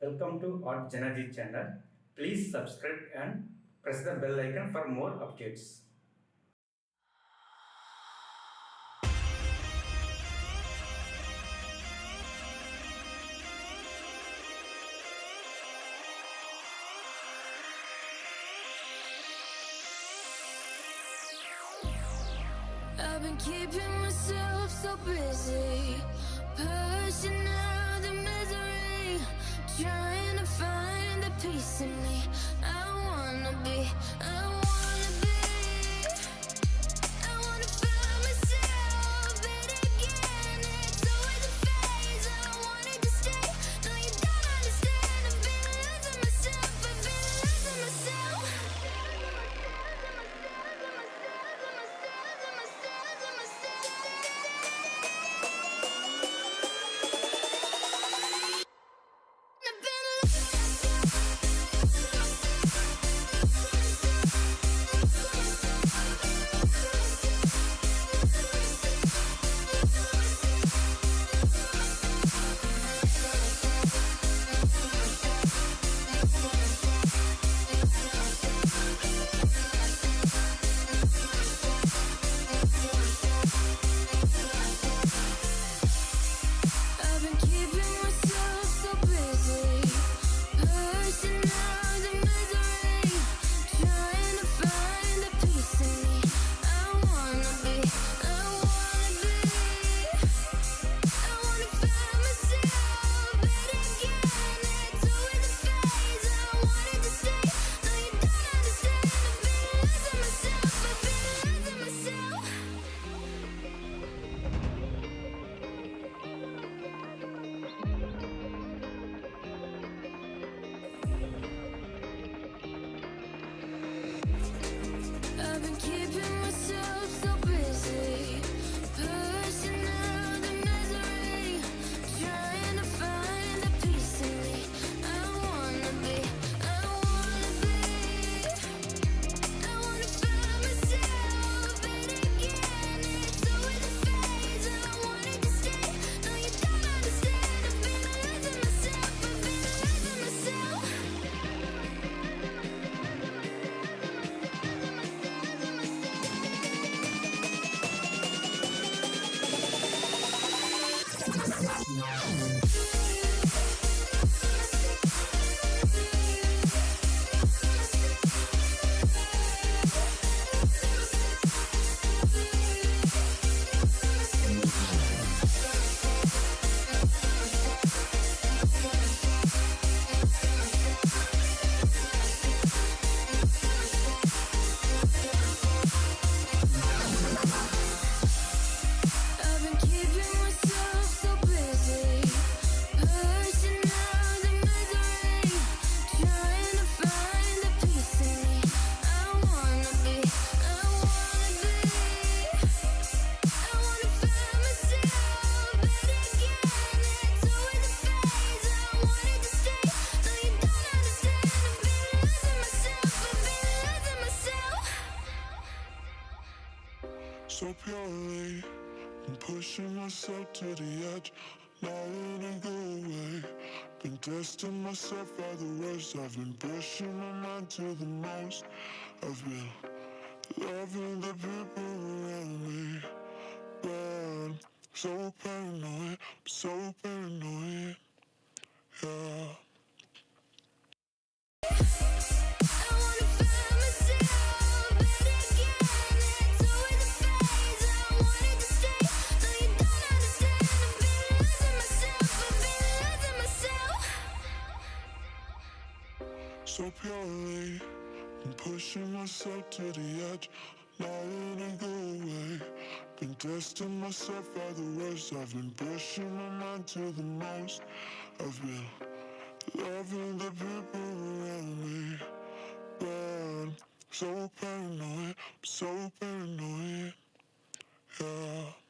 Welcome to our Janaji channel. Please subscribe and press the bell icon for more updates. I've been keeping myself so busy, pushing out the misery, trying to find the peace in me. I wanna be, I wanna be, I wanna find myself, but again, it's always a phase. I wanted to stay, no you don't understand. I've been losing myself, I've been losing myself. I've been keeping myself so busy, pushing out the misery, trying to find the peace in me. I wanna be, I wanna be, I wanna find myself, but again, it's always a phase. I wanted to stay, no you don't understand. I've been losing myself, I've been losing myself. I've been keeping myself so busy, pushing out the misery, trying to find the peace in me. I wanna be, I wanna be, I wanna find myself, but again, it's always a phase. I wanted to stay, no you don't understand. I've been losing myself, I've been losing myself. I've been keeping myself so busy, pushing out the misery, trying to find the peace in me. I wanna be, I wanna be, I wanna find myself, but again, it's always a phase. I wanted to stay, no you don't understand. I've been losing myself, I've been losing myself. So purely, I'm pushing myself to the edge, not letting go away. Been testing myself by the worst. I've been pushing my mind to the most. I've been loving the people around me, but I'm so paranoid, I'm so paranoid, yeah. I wanna find myself, but again, it's always a phase. I wanted to stay, no you don't understand. I've been losing myself, I've been losing myself. So purely, I'm pushing myself to the edge, not letting go away. Been testing myself by the worst. I've been pushing my mind to the most. I've been loving the people around me, but I'm so paranoid, I'm so paranoid, yeah.